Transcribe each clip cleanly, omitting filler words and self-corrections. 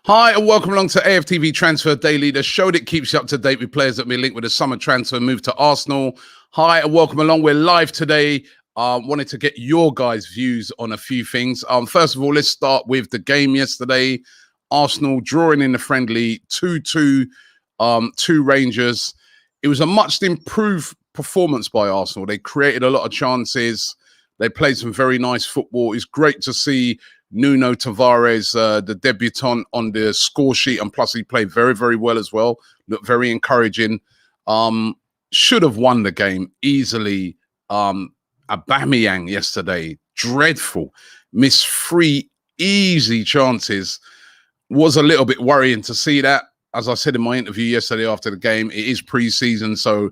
Hi, and welcome along to AFTV Transfer Daily, the show that keeps you up to date with players that have been linked with a summer transfer move to Arsenal. Hi, and welcome along. We're live today. Wanted to get your guys' views on a few things. First of all, let's start with the game yesterday. Arsenal drawing in the friendly 2-2 to Rangers. It was a much improved performance by Arsenal. They created a lot of chances. They played some very nice football. It's great to see Nuno Tavares, the debutant, on the score sheet, and plus he played very, very well as well. Looked very encouraging. Should have won the game easily. Aubameyang yesterday, dreadful. Missed 3 easy chances. Was a little bit worrying to see that. As I said in my interview yesterday after the game, it is pre-season, so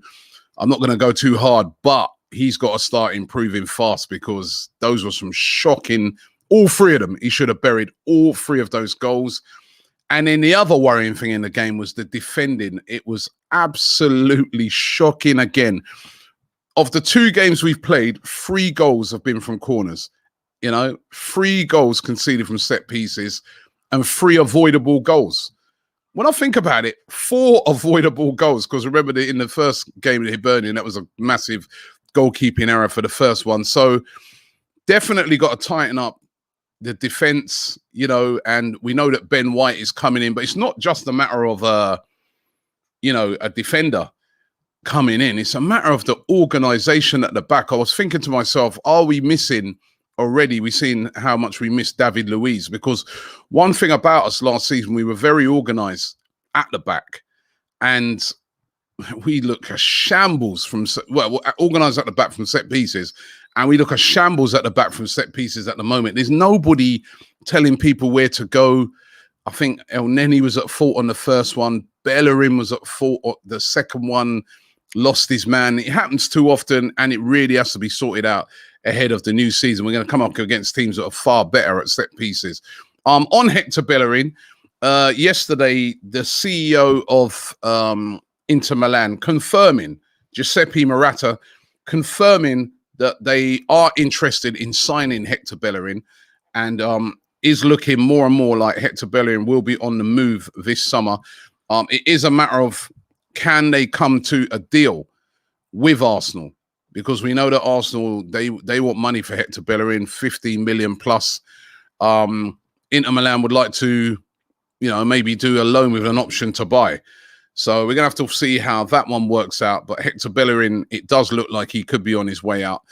I'm not going to go too hard, but he's got to start improving fast because those were some shocking. All 3 of them. He should have buried all 3 of those goals. And then the other worrying thing in the game was the defending. It was absolutely shocking again. Of the 2 games we've played, 3 goals have been from corners. 3 goals conceded from set pieces and 3 avoidable goals. When I think about it, 4 avoidable goals, because remember that in the first game at Hibernian, that was a massive goalkeeping error for the first one. So definitely got to tighten up the defense, and we know that Ben White is coming in, but it's not just a matter of a defender coming in. It's a matter of the organization at the back. I was thinking to myself, are we missing already? We've seen how much we missed David Luiz, because one thing about us last season, we were very organized at the back, and we look a shambles from organized at the back from set pieces. And we look a shambles at the back from set pieces at the moment. There's nobody telling people where to go. I think El Neni was at fault on the first one. Bellerin was at fault on the second one. Lost his man. It happens too often, and it really has to be sorted out ahead of the new season. We're going to come up against teams that are far better at set pieces. On Hector Bellerin, yesterday, the CEO of Inter Milan confirming, Giuseppe Maratta, confirming that they are interested in signing Hector Bellerin, and is looking more and more like Hector Bellerin will be on the move this summer. It is a matter of, can they come to a deal with Arsenal? Because we know that Arsenal, they want money for Hector Bellerin, 15 million plus. Inter Milan would like to, maybe do a loan with an option to buy. So we're going to have to see how that one works out. But Hector Bellerin, it does look like he could be on his way out.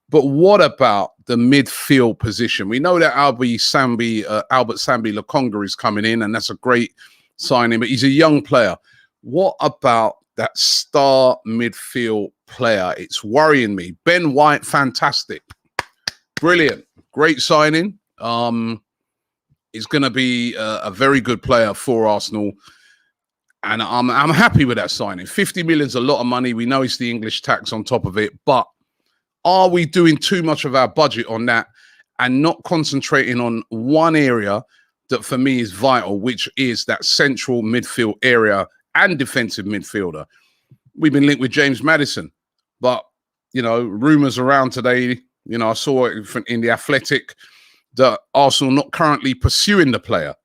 But what about the midfield position? We know that Albert Sambi Lokonga is coming in, and that's a great signing, but he's a young player. What about that star midfield player? It's worrying me. Ben White, fantastic. Brilliant. Great signing. He's going to be a very good player for Arsenal. And I'm happy with that signing. 50 million is a lot of money. We know it's the English tax on top of it. But are we doing too much of our budget on that and not concentrating on one area that for me is vital, which is that central midfield area and defensive midfielder? We've been linked with James Maddison. But, rumours around today, I saw it in The Athletic that Arsenal not currently pursuing the player.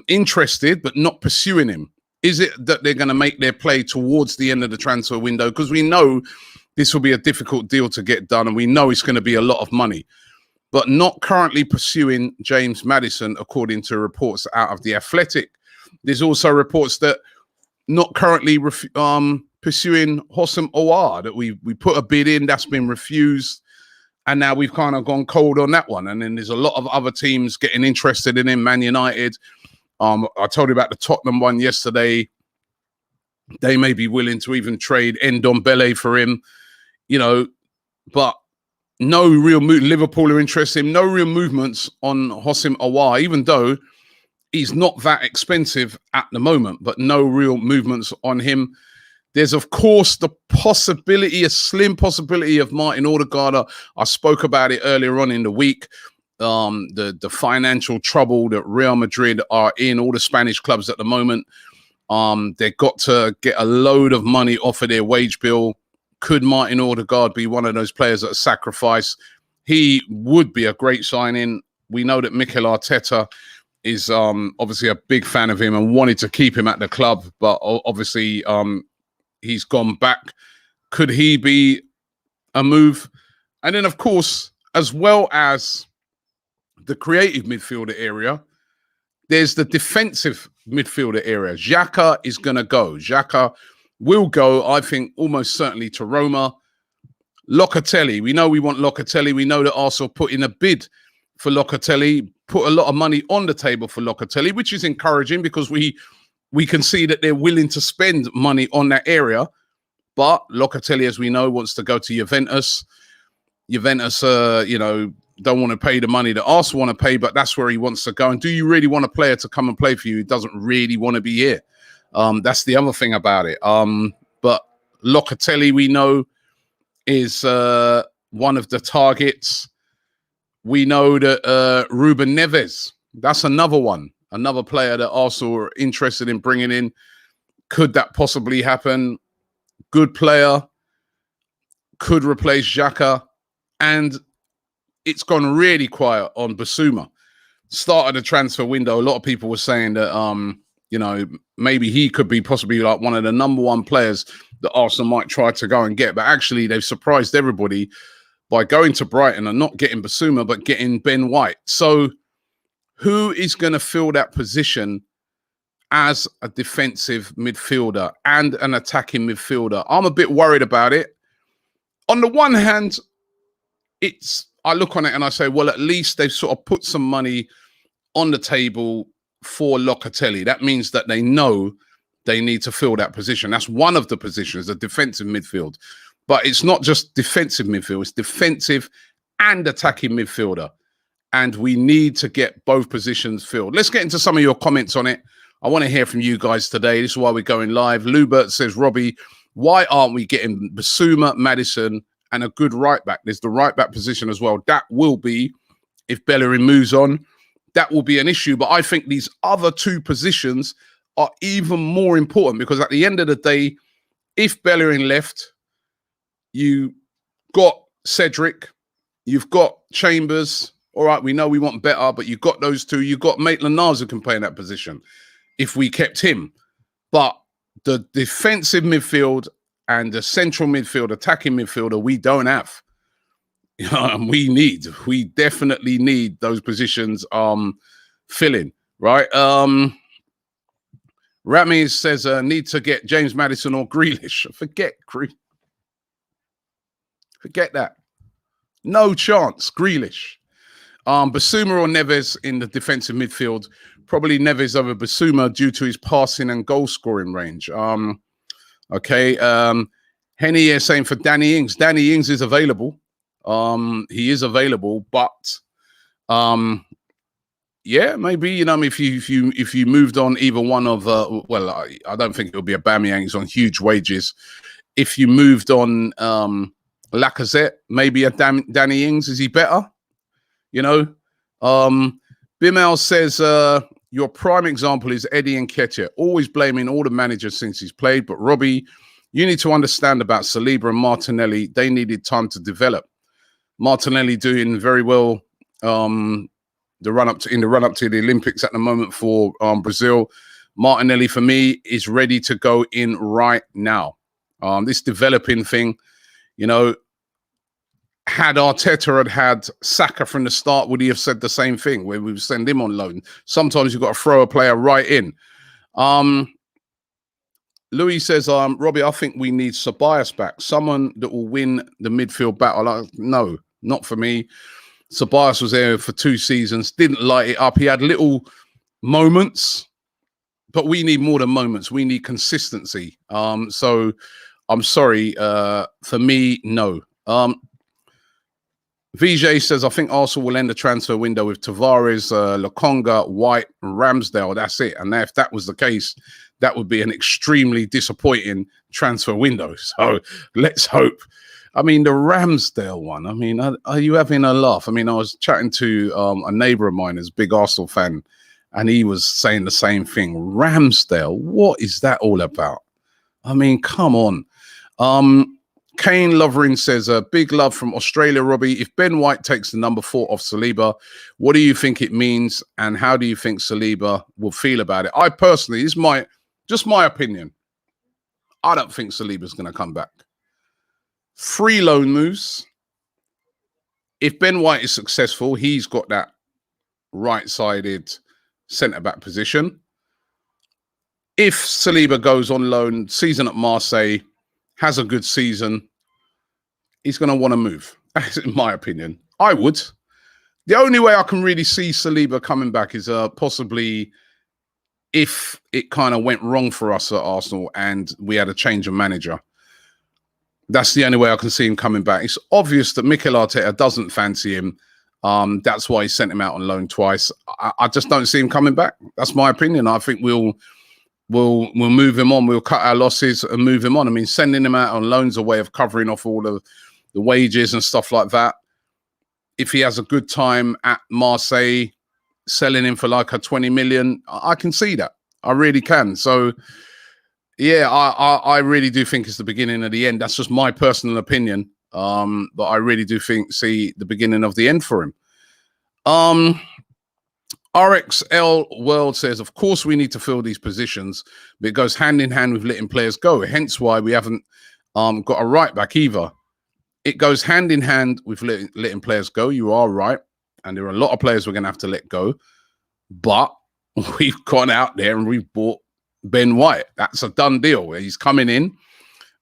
Interested, but not pursuing him. Is it that they're going to make their play towards the end of the transfer window? Because we know this will be a difficult deal to get done, and we know it's going to be a lot of money. But not currently pursuing James Maddison, according to reports out of The Athletic. There's also reports that not currently pursuing Houssem Aouar, that we put a bid in, that's been refused, and now we've kind of gone cold on that one. And then there's a lot of other teams getting interested in him, Man United. I told you about the Tottenham one yesterday. They may be willing to even trade Ndombele for him, but no real Liverpool are interested in him. No real movements on Houssem Aouar, even though he's not that expensive at the moment, but no real movements on him. There's, of course, the possibility, a slim possibility of Martin Odegaard. I spoke about it earlier on in the week. The financial trouble that Real Madrid are in, all the Spanish clubs at the moment. They've got to get a load of money off of their wage bill. Could Martin Odegaard be one of those players that are sacrificed? He would be a great signing. We know that Mikel Arteta is obviously a big fan of him and wanted to keep him at the club, but obviously he's gone back. Could he be a move? And then, of course, as well as the creative midfielder area, there's the defensive midfielder area. Xhaka is going to go. Xhaka will go, I think, almost certainly to Roma. Locatelli, we know we want Locatelli. We know that Arsenal put in a bid for Locatelli, put a lot of money on the table for Locatelli, which is encouraging because we can see that they're willing to spend money on that area. But Locatelli, as we know, wants to go to Juventus. Juventus, don't want to pay the money that Arsenal want to pay, but that's where he wants to go. And do you really want a player to come and play for you who doesn't really want to be here? That's the other thing about it. But Locatelli, we know, is one of the targets. We know that Ruben Neves, that's another one, another player that Arsenal are interested in bringing in. Could that possibly happen? Good player, could replace Xhaka, and it's gone really quiet on Basuma. Start of the transfer window, a lot of people were saying that maybe he could be possibly like one of the number one players that Arsenal might try to go and get, but actually they've surprised everybody by going to Brighton and not getting Basuma, but getting Ben White. So who is going to fill that position as a defensive midfielder and an attacking midfielder? I'm a bit worried about it. On the one hand, I look on it and I say, well, at least they've sort of put some money on the table for Locatelli. That means that they know they need to fill that position. That's one of the positions, the defensive midfield. But it's not just defensive midfield, it's defensive and attacking midfielder. And we need to get both positions filled. Let's get into some of your comments on it. I want to hear from you guys today. This is why we're going live. Lubert says, Robbie, why aren't we getting Basuma, Maddison, and a good right back? There's the right back position as well. That will be, if Bellerin moves on, that will be an issue. But I think these other two positions are even more important because at the end of the day, if Bellerin left, you got Cedric, you've got Chambers. All right, we know we want better, but you've got those two. You've got Maitland-Niles who can play in that position if we kept him. But the defensive midfield and the central midfield, attacking midfielder, we don't have. We definitely need those positions filling, right? Rami says, need to get James Maddison or Grealish. Forget that. No chance, Grealish. Basuma or Neves in the defensive midfield. Probably Neves over Basuma due to his passing and goal scoring range. Okay. Henny is saying for Danny Ings. Danny Ings is available. He is available, but yeah, maybe, if you moved on either one of I don't think it'll be Aubameyang. He's on huge wages. If you moved on Lacazette, maybe a Danny Ings, is he better? Bimel says your prime example is Eddie Nketiah, always blaming all the managers since he's played. But Robbie, you need to understand about Saliba and Martinelli. They needed time to develop. Martinelli doing very well in the run up to the Olympics at the moment for Brazil. Martinelli, for me, is ready to go in right now. This developing thing, had Arteta had Saka from the start, would he have said the same thing where we would send him on loan? Sometimes you've got to throw a player right in. Louis says, Robbie, I think we need Ceballos back. Someone that will win the midfield battle. No, not for me. Ceballos was there for 2 seasons, didn't light it up. He had little moments, but we need more than moments. We need consistency. So I'm sorry. For me, no. VJ says, I think Arsenal will end the transfer window with Tavares, Lokonga, White, and Ramsdale. That's it. And if that was the case, that would be an extremely disappointing transfer window. So let's hope. I mean, the Ramsdale one, are you having a laugh? I was chatting to a neighbor of mine who's a big Arsenal fan, and he was saying the same thing. Ramsdale, what is that all about? Come on. Kane Loverin says, big love from Australia, Robbie. If Ben White takes the number 4 off Saliba, what do you think it means? And how do you think Saliba will feel about it? I personally, this is just my opinion. I don't think Saliba's going to come back. Free loan moves. If Ben White is successful, he's got that right-sided centre-back position. If Saliba goes on loan, season at Marseille, has a good season, he's going to want to move. That's in my opinion. I would. The only way I can really see Saliba coming back is possibly if it kind of went wrong for us at Arsenal and we had a change of manager. That's the only way I can see him coming back. It's obvious that Mikel Arteta doesn't fancy him. That's why he sent him out on loan twice. I just don't see him coming back. That's my opinion. I think we'll move him on. We'll cut our losses and move him on. I mean, sending him out on loan's a way of covering off all of the wages and stuff like that. If he has a good time at Marseille, selling him for like a 20 million, I can see that. I really can. So, yeah, I really do think it's the beginning of the end. That's just my personal opinion. But I really do see the beginning of the end for him. RXL World says, of course we need to fill these positions, but it goes hand in hand with letting players go. Hence why we haven't got a right back either. It goes hand in hand with letting players go. You are right. And there are a lot of players we're going to have to let go. But we've gone out there and we've bought Ben White. That's a done deal. He's coming in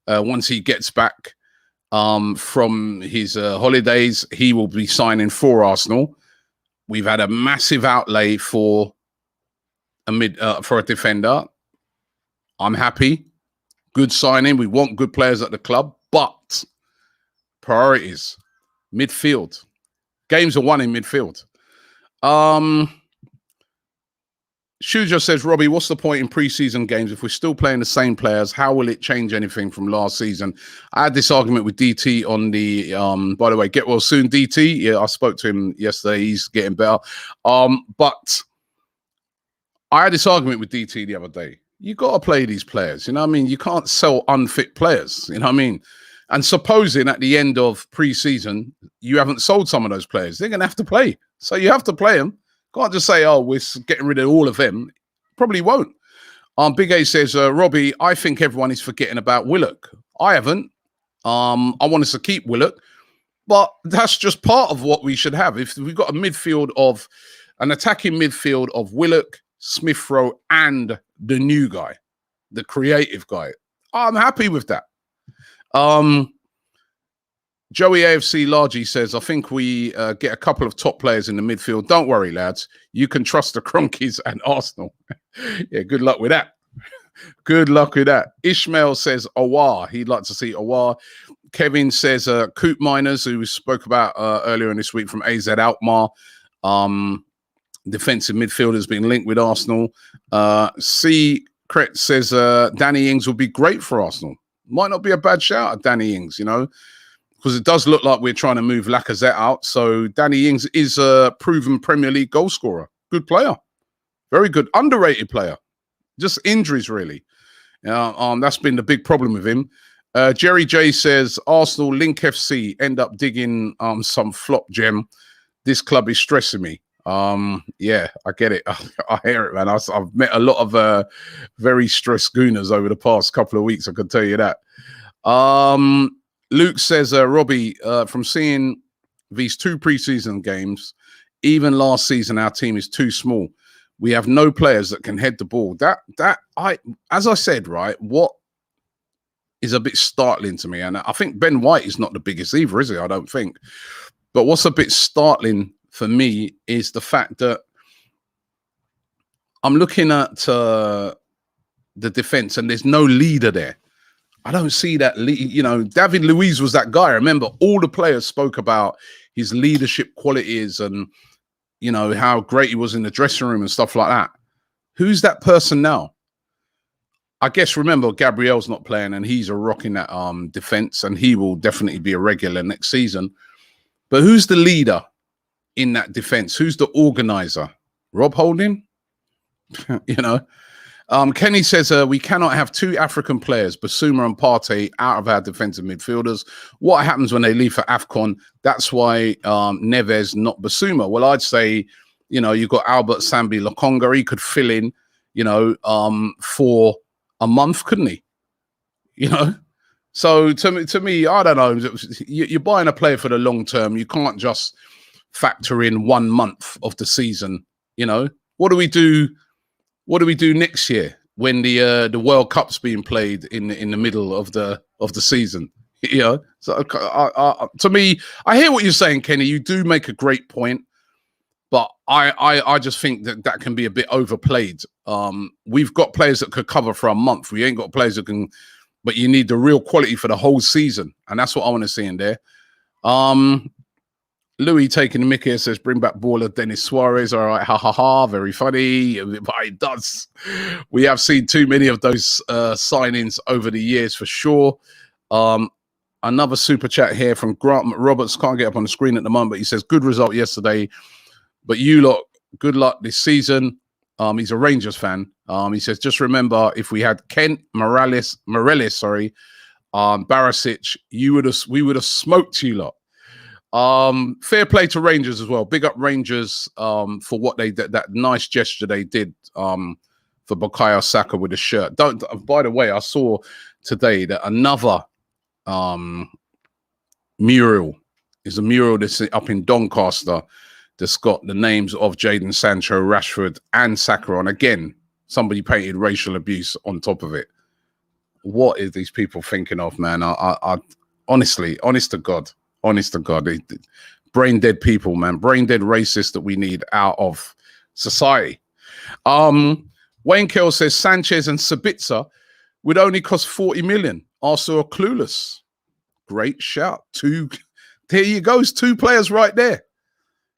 once he gets back from his holidays. He will be signing for Arsenal. We've had a massive outlay for a defender. I'm happy. Good signing. We want good players at the club, but priorities. Midfield. Games are won in midfield. Shujo says, Robbie, what's the point in pre-season games if we're still playing the same players? How will it change anything from last season? I had this argument with DT on the, by the way, get well soon, DT. Yeah, I spoke to him yesterday. He's getting better. But I had this argument with DT the other day. You got to play these players. You know what I mean? You can't sell unfit players. You know what I mean? And supposing at the end of pre-season, you haven't sold some of those players, they're going to have to play. So you have to play them. Can't just say, oh, we're getting rid of all of them. Probably won't. Big A says, Robbie, I think everyone is forgetting about Willock. I haven't. I want us to keep Willock. But that's just part of what we should have. If we've got an attacking midfield of Willock, Smith Rowe, and the new guy, the creative guy, I'm happy with that. Joey AFC Largy says, I think we get a couple of top players in the midfield. Don't worry, lads. You can trust the Cronkies and Arsenal. Yeah, good luck with that. Good luck with that. Ishmael says, Awar. He'd like to see Awar. Kevin says, Coop Miners, who we spoke about earlier in this week from AZ Alkmaar. Defensive midfielder has been linked with Arsenal. C. Kret says, Danny Ings would be great for Arsenal. Might not be a bad shout at Danny Ings, you know, because it does look like we're trying to move Lacazette out. So Danny Ings is a proven Premier League goal scorer. Good player. Very good. Underrated player. Just injuries, really. That's been the big problem with him. Jerry J says, Arsenal, Link FC, end up digging some flop gem. This club is stressing me. Yeah, I get it. I hear it, man. I've met a lot of very stressed gooners over the past couple of weeks, I can tell you that. Luke says, Robbie, from seeing these 2 preseason games, even last season, our team is too small. We have no players that can head the ball. As I said, right, what is a bit startling to me, and I think Ben White is not the biggest either, is he? I don't think. But what's a bit startling for me is the fact that I'm looking at the defense and there's no leader there. I don't see that. You know, David Luiz was that guy. Remember, all the players spoke about his leadership qualities and, you know, how great he was in the dressing room and stuff like that. Who's that person now? I guess, remember, Gabriel's not playing and he's a rock in that defense, and he will definitely be a regular next season. But who's the leader in that defense? Who's the organizer? Rob Holding? You know? Kenny says we cannot have two African players, Basuma and Partey, out of our defensive midfielders. What happens when they leave for AFCON? That's why Neves, not Basuma. Well, I'd say, you know, you've got Albert Sambi Lokonga. He could fill in, you know, for a month, couldn't he? You know? So to me, I don't know. You're buying a player for the long term. You can't just factor in 1 month of the season. You know, what do we do? What do we do next year when the World Cup's being played in the middle of the season? You know, so to me, I hear what you're saying, Kenny. You do make a great point, but I just think that can be a bit overplayed. We've got players that could cover for a month. We ain't got players that can. But you need the real quality for the whole season. And that's what I want to see in there. Louis taking the mickey says, bring back baller Dennis Suarez. All right, ha, ha, ha. Very funny. But it does. We have seen too many of those signings over the years for sure. Another super chat here from Grant Roberts. Can't get up on the screen at the moment, but he says, good result yesterday. But you lot, good luck this season. He's a Rangers fan. He says, just remember, if we had Kent, Morales, Barisic, we would have smoked you lot. Fair play to Rangers as well. Big up Rangers for what they did, that nice gesture they did for Bukayo Saka with the shirt. By the way, I saw today that another mural is a mural that's up in Doncaster that's got the names of Jadon Sancho, Rashford, and Saka on. Again, somebody painted racial abuse on top of it. What is these people thinking of, man? I honestly, honest to God, brain dead people, man, brain dead racists that we need out of society. Wayne Kell says Sanchez and Sabitzer would only cost 40 million. Arsenal are clueless. Great shout. There you go. It's 2 players right there.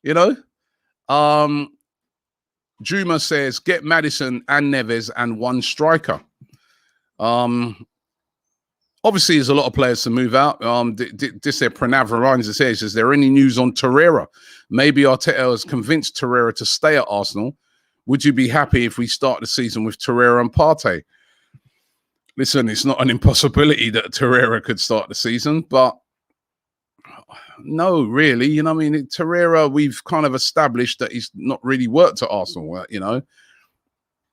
You know, Juma says, get Maddison and Neves and 1 striker. Obviously, there's a lot of players to move out. This there, Pranav Ryan says, is there any news on Torreira? Maybe Arteta has convinced Torreira to stay at Arsenal. Would you be happy if we start the season with Torreira and Partey? Listen, it's not an impossibility that Torreira could start the season, but no, really. You know, I mean, Torreira, we've kind of established that he's not really worked at Arsenal. You know,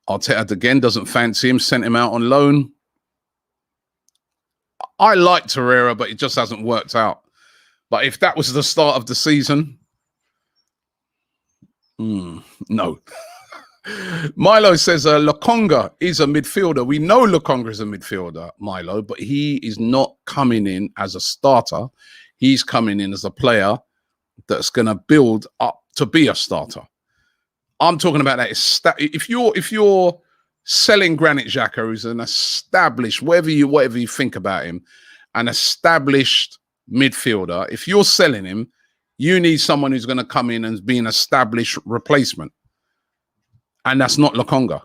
Arteta again doesn't fancy him, sent him out on loan. I like Torreira, but it just hasn't worked out. But if that was the start of the season, no. Milo says Lokonga is a midfielder. We know Lokonga is a midfielder, Milo, but he is not coming in as a starter. He's coming in as a player that's going to build up to be a starter. I'm talking about that. If you're selling Granit Xhaka, who's an established, whatever you think about him, an established midfielder, if you're selling him, you need someone who's going to come in and be an established replacement. And that's not Lokonga.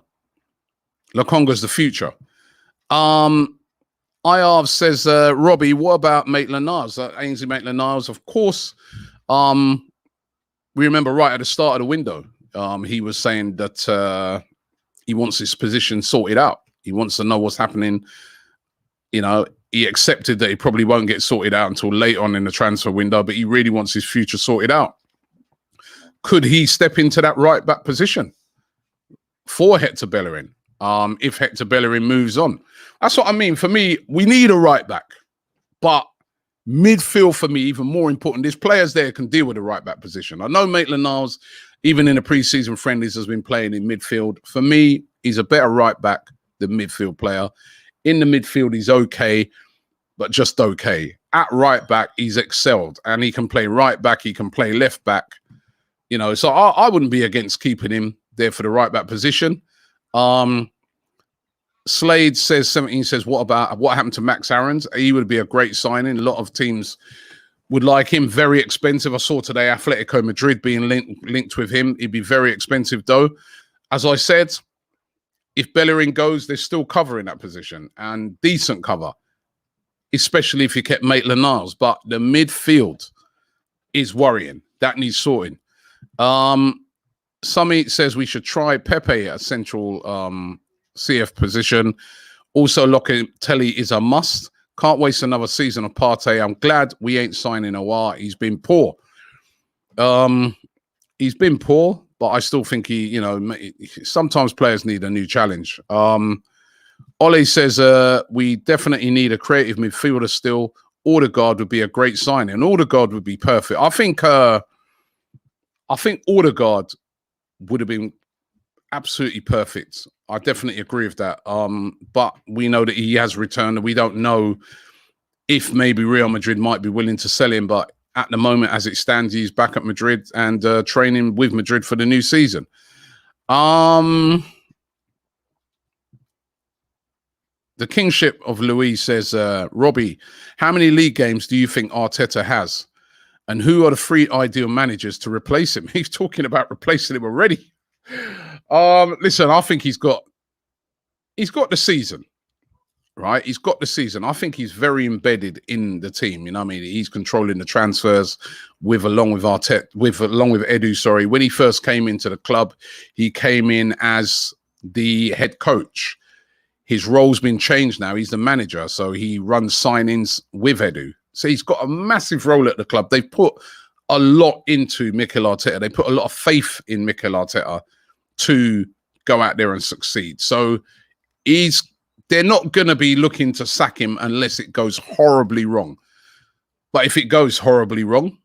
Lokonga's the future. IR says, Robbie, what about Maitland-Niles? Ainsley Maitland-Niles, of course. We remember right at the start of the window, he was saying that he wants his position sorted out. He wants to know what's happening. You know, he accepted that he probably won't get sorted out until late on in the transfer window, but he really wants his future sorted out. Could he step into that right back position for Hector Bellerin? If Hector Bellerin moves on. That's what I mean. For me, we need a right back. But midfield, for me, even more important. There's players there who can deal with the right back position. I know Maitland-Niles, even in the pre-season friendlies, has been playing in midfield. For me, he's a better right back than midfield player. In the midfield, he's okay, but just okay. At right back, he's excelled. And he can play right back. He can play left back. You know, so I wouldn't be against keeping him there for the right back position. Slade says 17 says, what happened to Max Aarons? He would be a great signing. A lot of teams would like him. Very expensive. I saw today Atletico Madrid being linked with him. He'd be very expensive though. As I said, if Bellerin goes, there's still cover in that position and decent cover, especially if you kept Maitland-Niles. But the midfield is worrying. That needs sorting. Summit says we should try Pepe at central CF position. Also, Locatelli is a must. Can't waste another season of Partey. I'm glad we ain't signing Aouar. He's been poor. He's been poor, but I still think sometimes players need a new challenge. Ole says we definitely need a creative midfielder still. Odegaard would be a great signing. Odegaard would be perfect. I think Odegaard would have been absolutely perfect. I definitely agree with that. But we know that he has returned, and we don't know if maybe Real Madrid might be willing to sell him. But at the moment, as it stands, he's back at Madrid and training with Madrid for the new season. The Kingship of Louise says, Robbie, how many league games do you think Arteta has? And who are the 3 ideal managers to replace him? He's talking about replacing him already. Listen, I think he's got the season, right? He's got the season. I think he's very embedded in the team. You know what I mean? He's controlling the transfers along with Edu, sorry. When he first came into the club, he came in as the head coach. His role's been changed now. He's the manager, so he runs signings with Edu. So he's got a massive role at the club. They put a lot into Mikel Arteta. They put a lot of faith in Mikel Arteta to go out there and succeed. So they're not going to be looking to sack him unless it goes horribly wrong. But if it goes horribly wrong,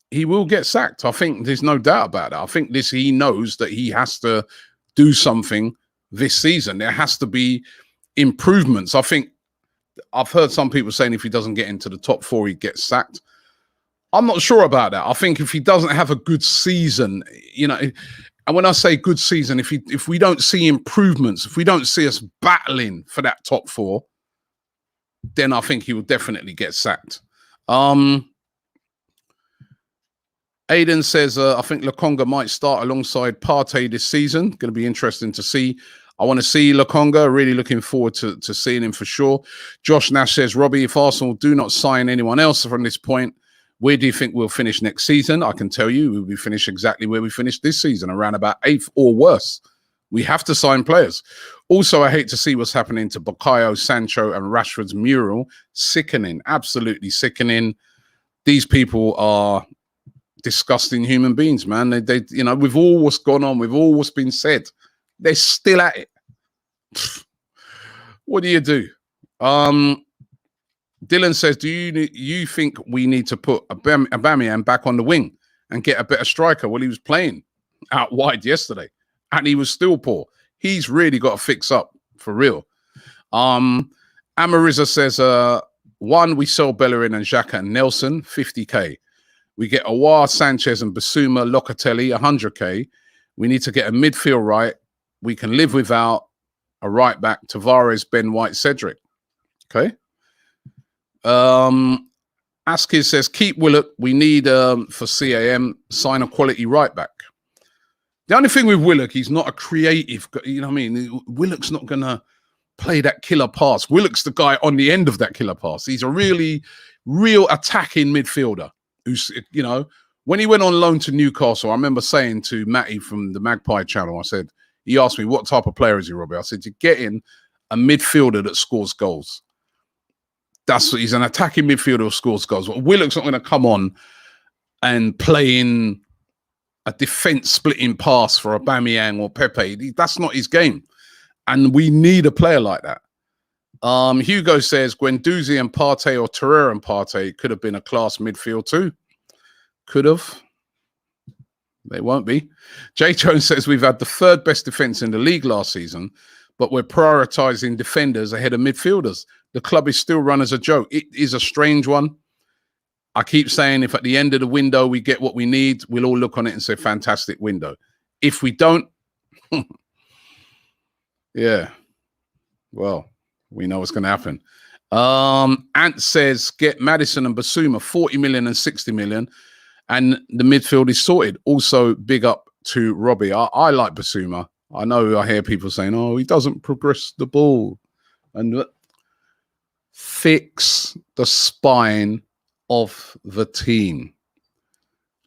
he will get sacked. I think there's no doubt about that. I think he knows that he has to do something this season. There has to be improvements. I think I've heard some people saying if he doesn't get into the top 4, he gets sacked. I'm not sure about that. I think if he doesn't have a good season, and when I say good season, if we don't see improvements, if we don't see us battling for that top 4, then I think he will definitely get sacked. Aiden says, I think Lokonga might start alongside Partey this season. Going to be interesting to see. I want to see Lokonga. Really looking forward to seeing him for sure. Josh Nash says, Robbie, if Arsenal do not sign anyone else from this point, where do you think we'll finish next season? I can tell you we'll be finished exactly where we finished this season, around about 8th or worse. We have to sign players. Also, I hate to see what's happening to Bukayo, Sancho, and Rashford's mural. Sickening, absolutely sickening. These people are disgusting human beings, man. They with all what's gone on, with all what's been said, they're still at it. What do you do? Dylan says, do you think we need to put Aubameyang back on the wing and get a better striker? Well, he was playing out wide yesterday and he was still poor. He's really got to fix up for real. Amariza says, 1, we sell Bellerin and Xhaka and Nelson, 50k. We get Aouar, Sanchez and Basuma, Locatelli, 100k. We need to get a midfield right. We can live without a right back, Tavares, Ben White, Cedric. Okay. Askis says, keep Willock. We need, for CAM, sign a quality right back. The only thing with Willock, he's not a creative, you know what I mean? Willock's not going to play that killer pass. Willock's the guy on the end of that killer pass. He's a real attacking midfielder who's, when he went on loan to Newcastle, I remember saying to Matty from the Magpie channel, I said, he asked me, what type of player is he, Robbie? I said, you're getting a midfielder that scores goals. He's an attacking midfielder who scores goals. But Willock's not going to come on and play in a defense-splitting pass for Aubameyang or Pepe. That's not his game. And we need a player like that. Hugo says, Guendouzi and Partey or Torreira and Partey could have been a class midfield too. Could have. They won't be. Jay Jones says, we've had the 3rd best defense in the league last season, but we're prioritizing defenders ahead of midfielders. The club is still run as a joke. It is a strange one. I keep saying if at the end of the window we get what we need, we'll all look on it and say, fantastic window. If we don't, yeah, well, we know what's going to happen. Ant says, get Maddison and Basuma, 40 million and 60 million. And the midfield is sorted. Also, big up to Robbie. I like Basuma. I know I hear people saying, oh, he doesn't progress the ball. And fix the spine of the team.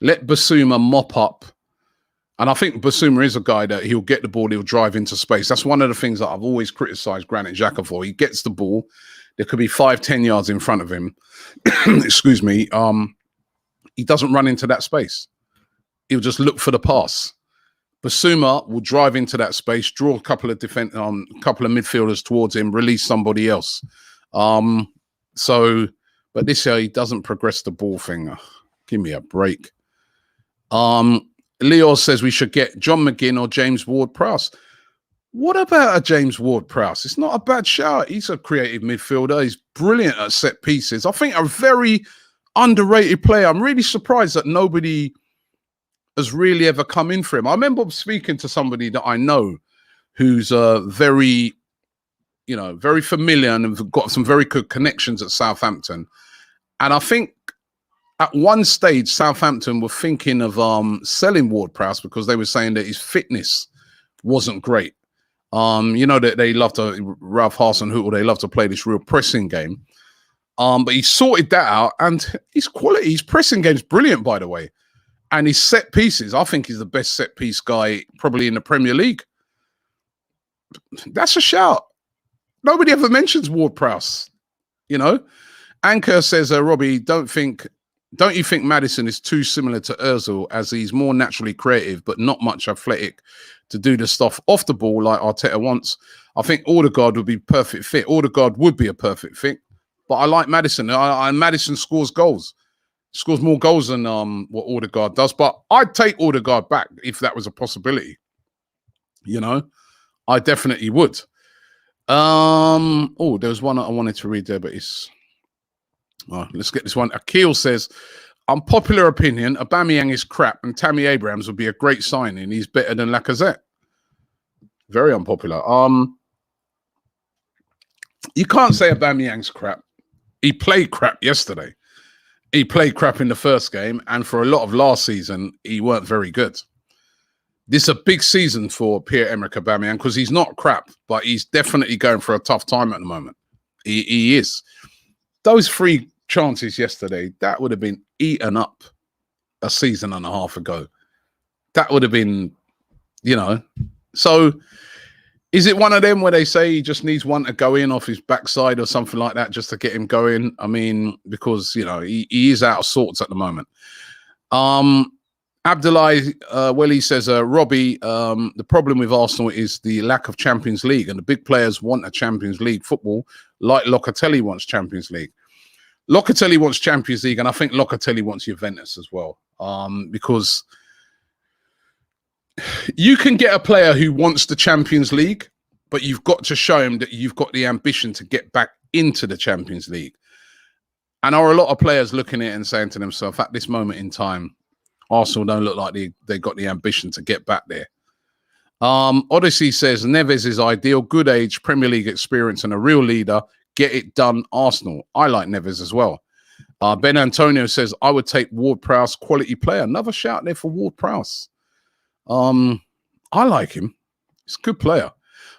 Let Basuma mop up And I think Basuma is a guy that he'll get the ball, he'll drive into space. That's one of the things that I've always criticised Granit Xhaka for. He gets the ball, there could be 5-10 yards in front of him. Excuse me. He doesn't run into that space. He'll just look for the pass. Basuma will drive into that space, draw a couple of midfielders towards him, release somebody else. But this year he doesn't progress the ball thing. Ugh, give me a break. Leo says we should get John McGinn or James Ward-Prowse. What about a James Ward-Prowse? It's not a bad shout. He's a creative midfielder. He's brilliant at set pieces. I think a very underrated player. I'm really surprised that nobody has really ever come in for him. I remember speaking to somebody that I know who's very familiar and have got some very good connections at Southampton. And I think at one stage, Southampton were thinking of selling Ward-Prowse because they were saying that his fitness wasn't great. That they love to, Ralph Hasenhüttl, they love to play this real pressing game. But he sorted that out, and his quality, his pressing game's brilliant, by the way. And his set pieces, I think he's the best set piece guy probably in the Premier League. That's a shout. Nobody ever mentions Ward-Prowse, Anchor says, Robbie, don't you think Maddison is too similar to Ozil, as he's more naturally creative but not much athletic to do the stuff off the ball like Arteta wants? I think Odegaard would be perfect fit. Odegaard would be a perfect fit, but I like Maddison. Maddison scores goals. Scores more goals than what Odegaard does, but I'd take Odegaard back if that was a possibility. I definitely would. There was one that I wanted to read there, but it's... let's get this one. Akil says, unpopular opinion, Aubameyang is crap and Tammy Abrahams would be a great signing. He's better than Lacazette. Very unpopular. You can't say Aubameyang's crap. He played crap yesterday. He played crap in the first game, and for a lot of last season, he weren't very good. This is a big season for Pierre-Emerick Aubameyang because he's not crap, but he's definitely going for a tough time at the moment. He is. Those 3 chances yesterday, that would have been eaten up a season and a half ago. That would have been, So, is it one of them where they say he just needs one to go in off his backside or something like that just to get him going? I mean, because, he is out of sorts at the moment. Abdullah, he says, Robbie, the problem with Arsenal is the lack of Champions League, and the big players want a Champions League football like Locatelli wants Champions League. Locatelli wants Champions League, and I think Locatelli wants Juventus as well, because you can get a player who wants the Champions League, but you've got to show him that you've got the ambition to get back into the Champions League. And are a lot of players looking at it and saying to themselves, at this moment in time, Arsenal don't look like they got the ambition to get back there. Odyssey says, Neves is ideal, good age, Premier League experience, and a real leader. Get it done, Arsenal. I like Neves as well. Ben Antonio says, I would take Ward-Prowse, quality player. Another shout there for Ward-Prowse. I like him. He's a good player.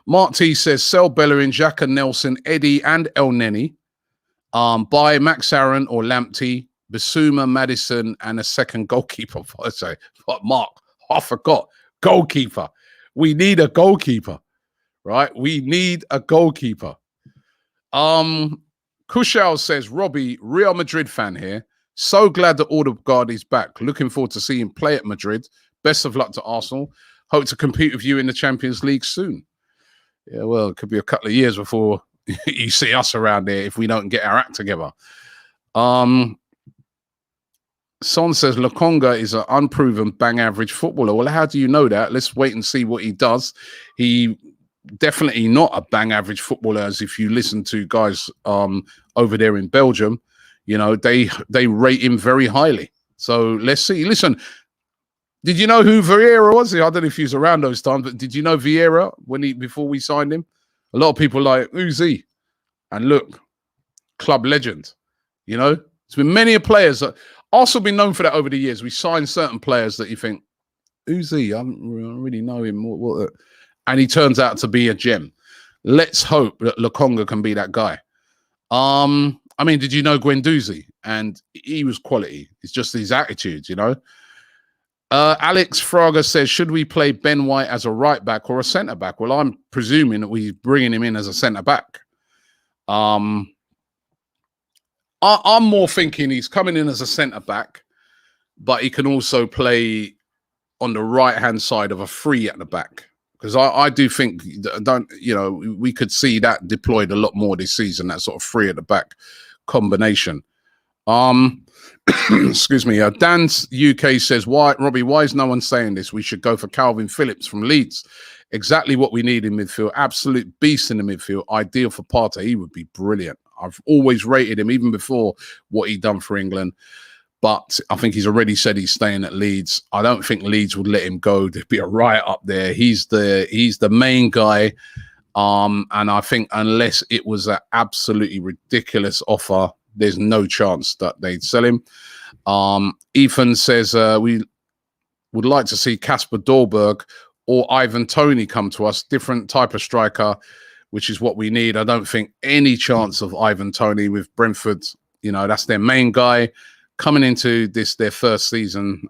Mark T says, sell Bellerin, Xhaka, Nelson, Eddie, and El Neni. Buy Max Aaron or Lamptey, Basuma, Maddison, and a second goalkeeper. Mark, I forgot. Goalkeeper. We need a goalkeeper, right? We need a goalkeeper. Kushal says, Robbie, Real Madrid fan here. So glad that Odegaard is back. Looking forward to seeing him play at Madrid. Best of luck to Arsenal. Hope to compete with you in the Champions League soon. Yeah, well, it could be a couple of years before you see us around there if we don't get our act together. Son says, Lokonga is an unproven bang average footballer. Well, how do you know that? Let's wait and see what he does. He definitely not a bang average footballer, as if you listen to guys over there in Belgium, they rate him very highly. So let's see. Listen, did you know who Vieira was? I don't know if he was around those times, but did you know Vieira before we signed him? A lot of people like, who's he? And look, club legend. There's been many players that Arsenal been known for that over the years. We signed certain players that you think, who's he? I don't really know him. And he turns out to be a gem. Let's hope that Lokonga can be that guy. Did you know Guendouzi? And he was quality. It's just his attitude, Alex Fraga says, should we play Ben White as a right back or a centre back? Well, I'm presuming that we're bringing him in as a centre back. I'm more thinking he's coming in as a centre back, but he can also play on the right hand side of a free at the back. Because I do think, we could see that deployed a lot more this season, that sort of free at the back combination. Excuse me. Dan's UK says, why is no one saying this? We should go for Calvin Phillips from Leeds. Exactly what we need in midfield. Absolute beast in the midfield. Ideal for Partey. He would be brilliant. I've always rated him, even before what he'd done for England. But I think he's already said he's staying at Leeds. I don't think Leeds would let him go. There'd be a riot up there. He's the main guy. And I think unless it was an absolutely ridiculous offer, there's no chance that they'd sell him. Ethan says we would like to see Kasper Dolberg or Ivan Toney come to us. Different type of striker, which is what we need. I don't think any chance of Ivan Toney with Brentford. That's their main guy. Coming into their first season,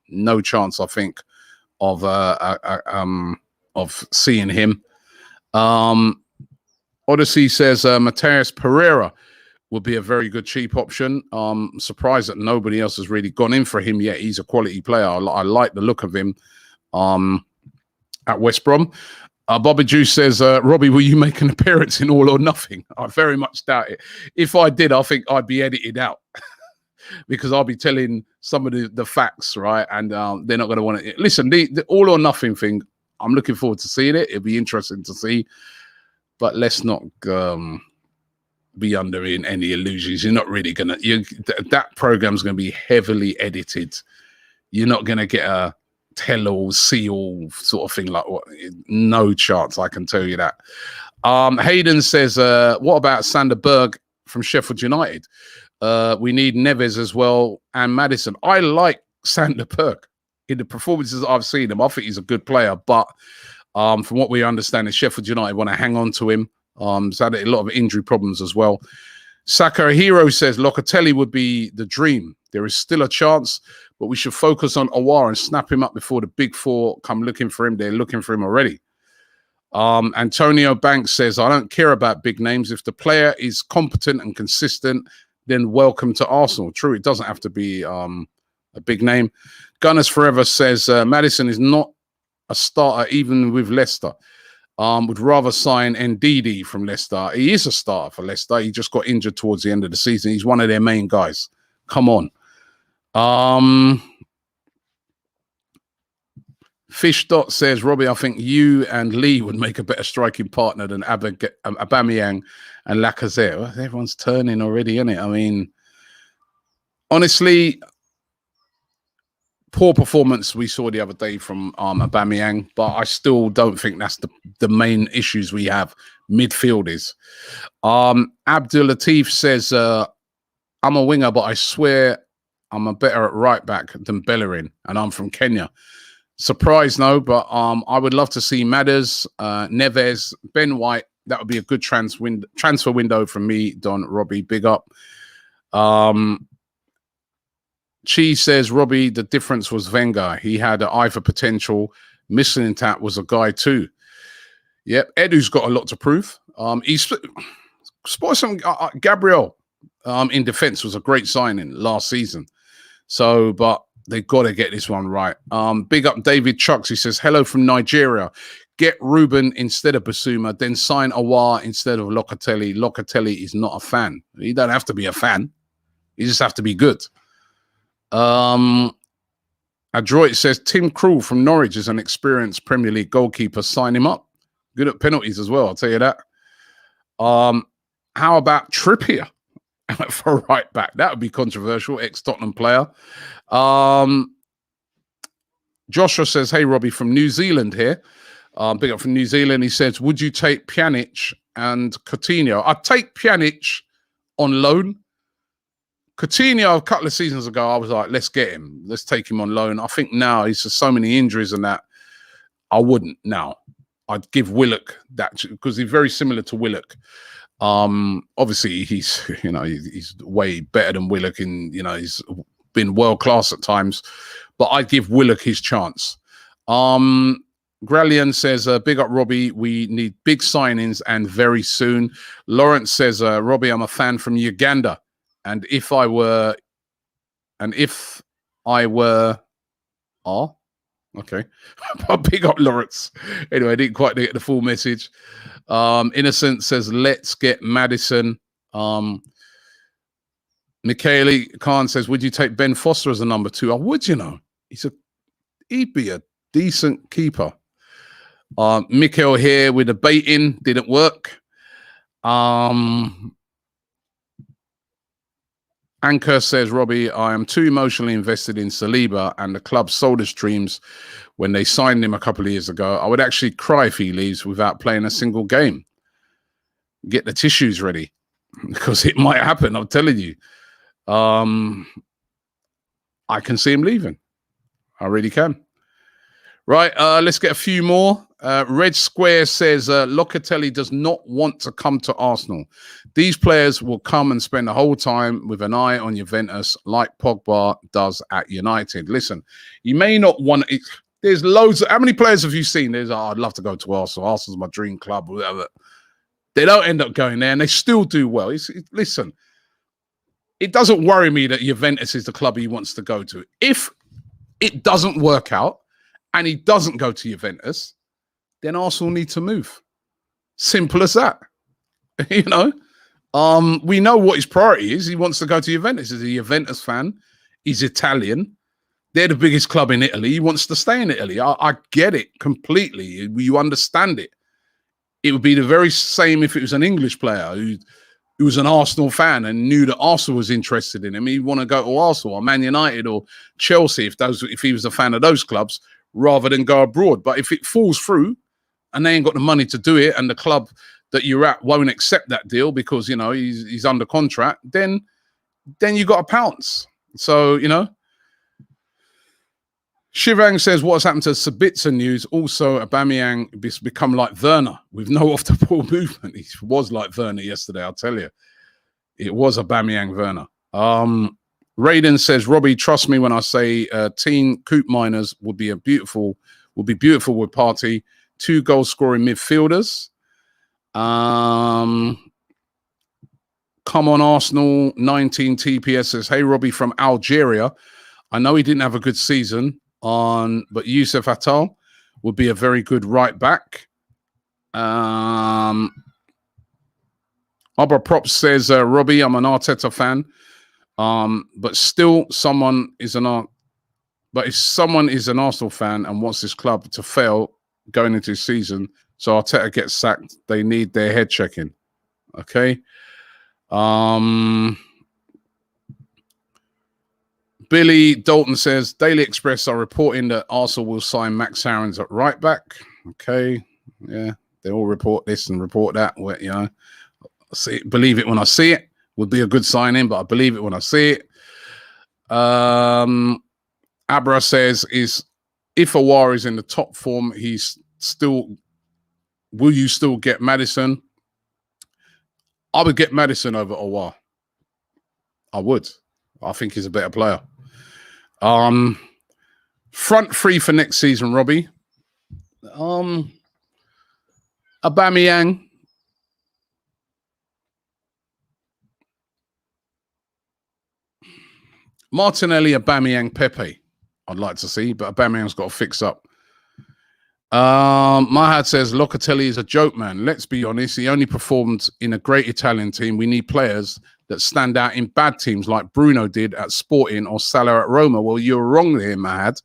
no chance, I think, of seeing him. Odyssey says Mateus Pereira would be a very good cheap option. Surprised that nobody else has really gone in for him yet. He's a quality player. I like the look of him at West Brom. Bobby Juice says, Robbie, will you make an appearance in All or Nothing? I very much doubt it. If I did, I think I'd be edited out. Because I'll be telling some of the facts, right? And they're not going to want to listen. The All or Nothing thing, I'm looking forward to seeing it. It'll be interesting to see, but let's not be under in any illusions. You're not really gonna. That program's going to be heavily edited. You're not going to get a tell-all, see-all sort of thing like what. No chance, I can tell you that. Hayden says, "What about Sander Berg from Sheffield United?" We need Neves as well and Maddison. I like Sander Berg in the performances I've seen him. I think he's a good player, but from what we understand, is Sheffield United want to hang on to him. He's had a lot of injury problems as well. Saka Hero says Locatelli would be the dream. There is still a chance, but we should focus on Aouar and snap him up before the big four come looking for him. They're looking for him already. Antonio Banks says, I don't care about big names. If the player is competent and consistent, then welcome to Arsenal. True, it doesn't have to be a big name. Gunners Forever says Maddison is not a starter even with Leicester. Would rather sign Ndidi from Leicester. He is a starter for Leicester. He just got injured towards the end of the season. He's one of their main guys. Come on. Fish Dot says, Robbie, I think you and Lee would make a better striking partner than Aubameyang and Lacazette. Well, everyone's turning already, isn't it? I mean, honestly, poor performance we saw the other day from Aubameyang, but I still don't think that's the main issues we have. Midfield is. Abdul Latif says, I'm a winger, but I swear I'm a better at right back than Bellerin, and I'm from Kenya. Surprised, no, but I would love to see Madders, Neves, Ben White. That would be a good transfer window from me, Don, Robbie. Big up. Chi says, Robbie, the difference was Wenger. He had an eye for potential. Missing tap was a guy too. Yep, Edu's got a lot to prove. He's spotted some Gabriel in defense was a great signing last season. So, but they've got to get this one right. Big up David Chucks. He says, hello from Nigeria. Get Ruben instead of Basuma, then sign Aouar instead of Locatelli. Locatelli is not a fan. You don't have to be a fan. You just have to be good. Adroit says, Tim Krul from Norwich is an experienced Premier League goalkeeper. Sign him up. Good at penalties as well, I'll tell you that. How about Trippier for right back? That would be controversial. Ex-Tottenham player. Joshua says, hey, Robbie, from New Zealand here. Big up from New Zealand. He says, would you take Pjanic and Coutinho? I'd take Pjanic on loan. Coutinho, a couple of seasons ago, I was like, let's get him. Let's take him on loan. I think now he's just so many injuries and that I wouldn't now. I'd give Willock that because he's very similar to Willock. Obviously, he's way better than Willock, and he's been world class at times. but I'd give Willock his chance. Gralian says, big up Robbie. We need big signings and very soon. Lawrence says, Robbie, I'm a fan from Uganda. And if I were, okay. Big up Lawrence. Anyway, I didn't quite get the full message. Innocent says, let's get Maddison. Michaeli Khan says, would you take Ben Foster as a number 2? I would, you know. He'd be a decent keeper. Mikhail here with the baiting. Didn't work. Anchor says, Robbie, I am too emotionally invested in Saliba, and the club sold his dreams when they signed him a couple of years ago. I would actually cry if he leaves without playing a single game. Get the tissues ready, because it might happen, I'm telling you. I can see him leaving. I really can. Right, let's get a few more. Red Square says, Locatelli does not want to come to Arsenal. These players will come and spend the whole time with an eye on Juventus like Pogba does at United. Listen, you may not want it. There's loads. How many players have you seen? There's, I'd love to go to Arsenal. Arsenal's my dream club, whatever. They don't end up going there, and they still do well. Listen, it doesn't worry me that Juventus is the club he wants to go to. If it doesn't work out and he doesn't go to Juventus, then Arsenal need to move. Simple as that. You know, we know what his priority is. He wants to go to Juventus. He's a Juventus fan. He's Italian. They're the biggest club in Italy. He wants to stay in Italy. I get it completely. You understand it. It would be the very same if it was an English player who was an Arsenal fan and knew that Arsenal was interested in him. He'd want to go to Arsenal or Man United or Chelsea if he was a fan of those clubs rather than go abroad. But if it falls through and they ain't got the money to do it and the club that you're at won't accept that deal because, you know, he's under contract, then you got to pounce. So, you know, Shivang says, what's happened to Sabitzer news? Also, Aubameyang has become like Werner with no off-the-ball movement. He was like Werner yesterday, I'll tell you. It was Aubameyang Werner. Raiden says, Robbie, trust me when I say teen Coop Miners will be beautiful with Party. 2 goal-scoring midfielders. Come on, Arsenal. 19 TPS says, hey, Robbie from Algeria. I know he didn't have a good season, but Youssef Attal would be a very good right back. Abra Props says, Robbie, I'm an Arteta fan, but still if someone is an Arsenal fan and wants this club to fail going into the season, so Arteta gets sacked, they need their head checking. Okay. Billy Dalton says, Daily Express are reporting that Arsenal will sign Max Aarons at right back. Okay. Yeah. They all report this and report that. Well, you know, believe it when I see it. Would be a good signing, but I believe it when I see it. Abra says, if Aouar is in the top form, will you still get Maddison? I would get Maddison over Aouar. I would. I think he's a better player. Front three for next season, Robbie. Aubameyang. Martinelli, Aubameyang, Pepe. I'd like to see, but Aubameyang's got to fix up. Mahad says, Locatelli is a joke, man. Let's be honest. He only performed in a great Italian team. We need players that stand out in bad teams like Bruno did at Sporting or Salah at Roma. Well, you're wrong there, Mahad,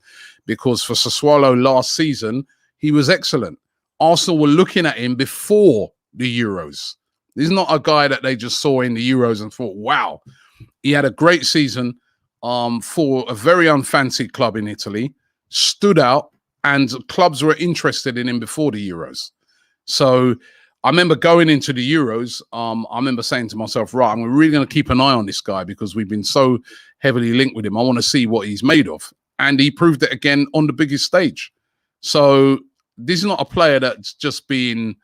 because for Sassuolo last season, he was excellent. Arsenal were looking at him before the Euros. He's not a guy that they just saw in the Euros and thought, wow. He had a great season for a very unfancied club in Italy, stood out, and clubs were interested in him before the Euros. So I remember going into the Euros, I remember saying to myself, right, I'm really going to keep an eye on this guy because we've been so heavily linked with him. I want to see what he's made of. And he proved it again on the biggest stage. So this is not a player that's just being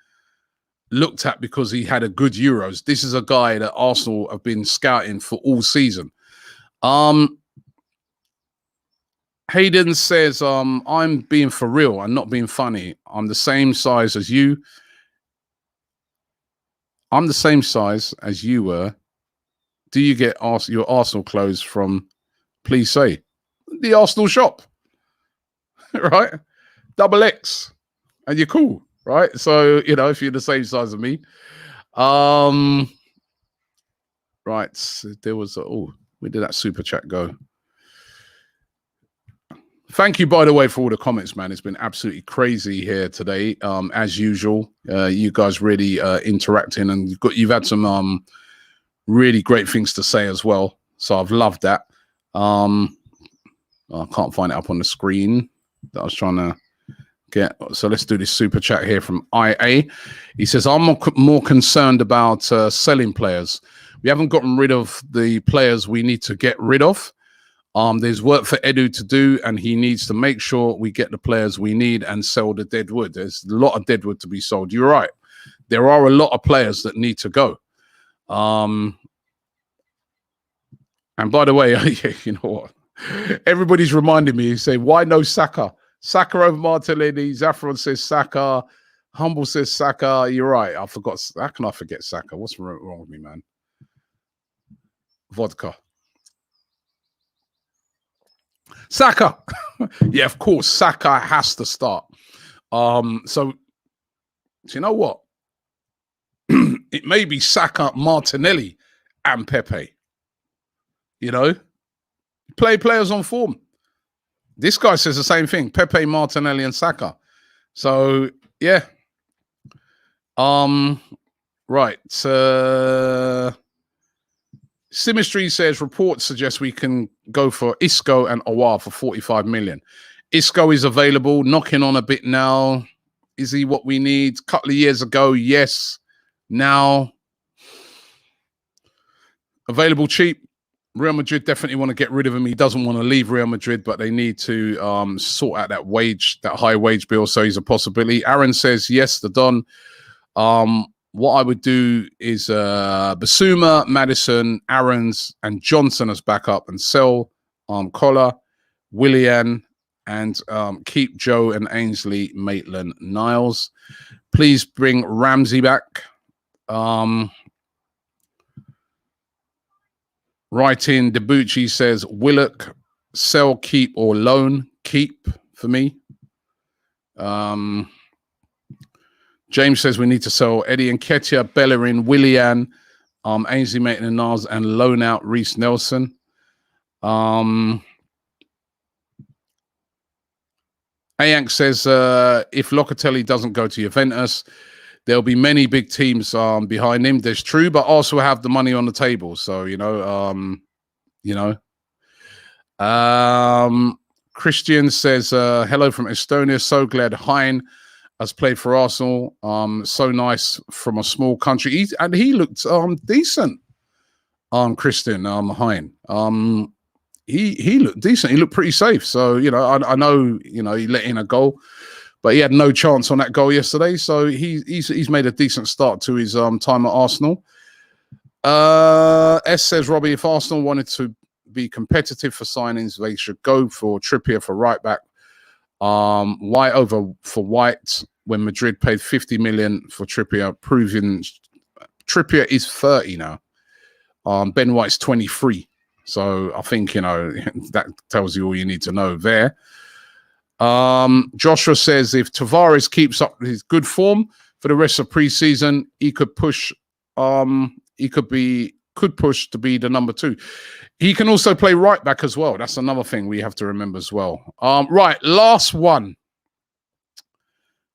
looked at because he had a good Euros. This is a guy that Arsenal have been scouting for all season. Hayden says, I'm being for real and not being funny. I'm the same size as you. I'm the same size as you were. Do you get your Arsenal clothes from, please say, the Arsenal shop? Right? Double X. And you're cool, right? So, you know, if you're the same size as me. Right. There was, where did that super chat go? Thank you, by the way, for all the comments, man. It's been absolutely crazy here today. As usual, you guys really interacting, and you've had some really great things to say as well. So I've loved that. I can't find it up on the screen that I was trying to get. So let's do this super chat here from IA. He says, I'm more concerned about selling players. We haven't gotten rid of the players we need to get rid of. There's work for Edu to do, and he needs to make sure we get the players we need and sell the deadwood. There's a lot of deadwood to be sold. You're right. There are a lot of players that need to go. And by the way, you know what? Everybody's reminding me, say, why no Saka? Saka over Martinelli. Zaffron says Saka. Humble says Saka. You're right. I forgot. How can I forget Saka? What's wrong with me, man? Vodka. Saka. Yeah, of course. Saka has to start. So you know what? It may be Saka, Martinelli, and Pepe. You know? Players on form. This guy says the same thing. Pepe, Martinelli, and Saka. So, yeah. Right. Symmetry says reports suggest we can go for Isco and Aouar for 45 million. Isco is available, knocking on a bit now. Is he what we need? A couple of years ago, yes. Now, available cheap. Real Madrid definitely want to get rid of him. He doesn't want to leave Real Madrid, but they need to sort out that high wage bill. So he's a possibility. Aaron says yes, the Don. What I would do is Basuma, Madison, Aarons, and Johnson as backup, and sell Collar, Willian, and keep Joe and Ainsley, Maitland, Niles. Please bring Ramsey back. Right in, Debucci says Willock, sell, keep, or loan. Keep for me. James says we need to sell Eddie Nketiah, Bellerin, Willian, Ainsley, Maitland, Niles, and loan out Reece Nelson. Ayank says if Locatelli doesn't go to Juventus, there'll be many big teams behind him. That's true, but also have the money on the table. So Christian says hello from Estonia. So glad Hein has played for Arsenal. So nice from a small country. He looked decent. Christian Hein. He looked decent. He looked pretty safe. So I know he let in a goal, but he had no chance on that goal yesterday. So he's made a decent start to his time at Arsenal. S says Robbie, if Arsenal wanted to be competitive for signings, they should go for Trippier for right back. White over for White when Madrid paid 50 million for Trippier, proving Trippier is 30 now. Ben White's 23. So I think, that tells you all you need to know there. Joshua says if Tavares keeps up his good form for the rest of pre-season, he could push, could push to be the number 2. He can also play right back as well. That's another thing we have to remember as well. Right, last one.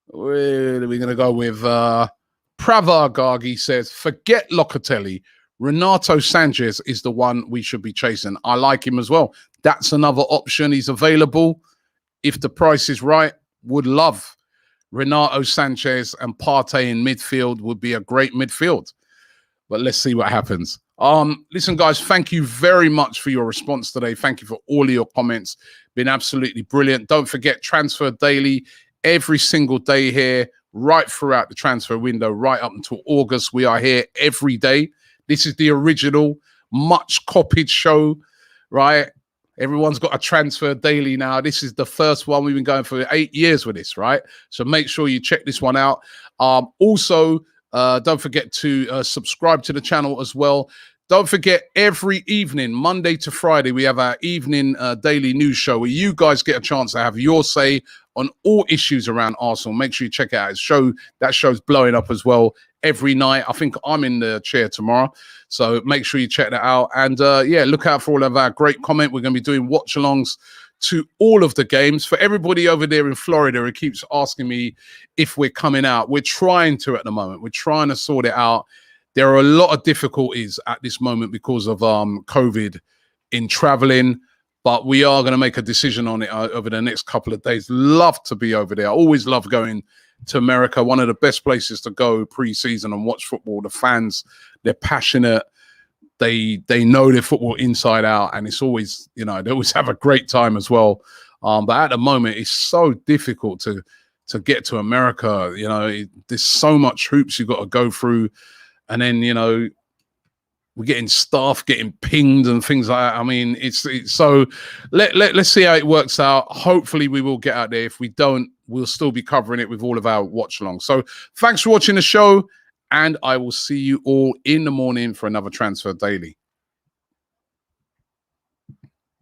Where are we going to go with? Pravar Gargi says, forget Locatelli. Renato Sanchez is the one we should be chasing. I like him as well. That's another option. He's available. If the price is right, would love Renato Sanchez, and Partey in midfield would be a great midfield. But let's see what happens. Listen, guys, thank you very much for your response today. Thank you for all of your comments. Been absolutely brilliant. Don't forget Transfer Daily every single day here, right throughout the transfer window, right up until August. We are here every day. This is the original, much copied show, right? Everyone's got a transfer daily now. This is the first one. We've been going for 8 years with this, right? So make sure you check this one out. Also, don't forget to subscribe to the channel as well. Don't forget, every evening, Monday to Friday, we have our evening daily news show where you guys get a chance to have your say on all issues around Arsenal. Make sure you check it out. That show's blowing up as well every night. I think I'm in the chair tomorrow. So make sure you check that out. And yeah, look out for all of our great comment. We're going to be doing watch-alongs to all of the games. For everybody over there in Florida who keeps asking me if we're coming out, we're trying to at the moment. We're trying to sort it out. There are a lot of difficulties at this moment because of COVID in traveling, but we are going to make a decision on it over the next couple of days. Love to be over there. I always love going to America. One of the best places to go pre-season and watch football. The fans, they're passionate. They know their football inside out, and it's always, you know, they always have a great time as well. But at the moment, it's so difficult to get to America. You know, there's so much hoops you've got to go through. And then, you know, we're getting staff getting pinged and things like that. I mean, it's so let's see how it works out. Hopefully we will get out there. If we don't, we'll still be covering it with all of our watch alongs. So thanks for watching the show, and I will see you all in the morning for another Transfer Daily.